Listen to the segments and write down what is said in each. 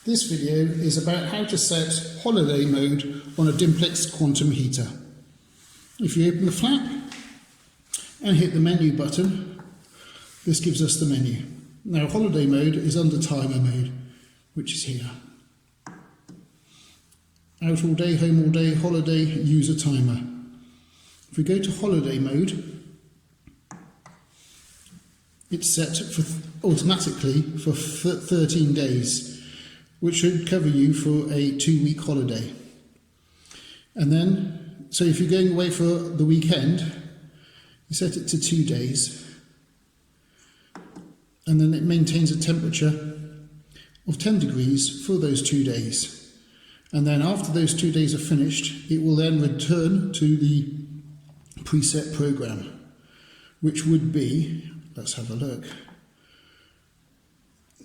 This video is about how to set holiday mode on a Dimplex Quantum heater. If you open the flap and hit the menu button, this gives us the menu. Now holiday mode is under timer mode, which is here. Out all day, home all day, holiday, user timer. If we go to holiday mode, it's set for automatically for 13 days. Which should cover you for a 2-week holiday. And then, so if you're going away for the weekend, you set it to 2 days. And then it maintains a temperature of 10 degrees for those 2 days. And then after those 2 days are finished, it will then return to the preset program, which would be, let's have a look,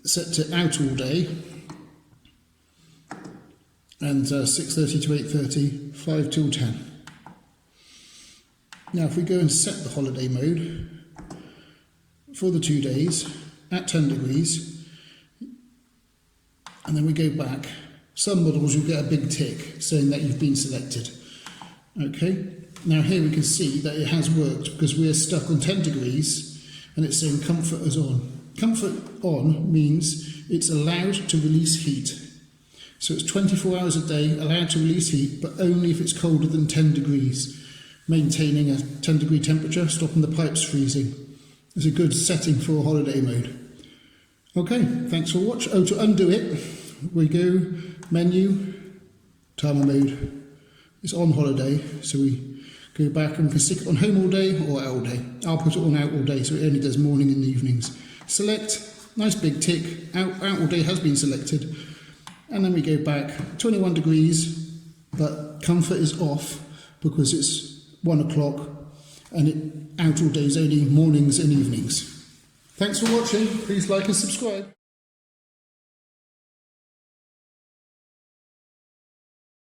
set to out all day, and 6:30 to 8:30, 5 till 10. Now if we go and set the holiday mode for the 2 days at 10 degrees, and then we go back, some models you'll get a big tick saying that you've been selected. Okay, now here we can see that it has worked because we're stuck on 10 degrees and it's saying comfort is on. Comfort on means it's allowed to release heat. So it's 24 hours a day allowed to release heat, but only if it's colder than 10 degrees, maintaining a 10 degree temperature, stopping the pipes freezing. It's a good setting for holiday mode. Okay, thanks for watching. Oh, to undo it, we go menu, timer mode. It's on holiday, so we go back and we can stick it on home all day or out all day. I'll put it on out all day, so it only does morning and evenings. Select, nice big tick, out all day has been selected. And then we go back 21 degrees, but comfort is off because it's 1 o'clock and out all day is only mornings and evenings. Thanks for watching. Please like and subscribe.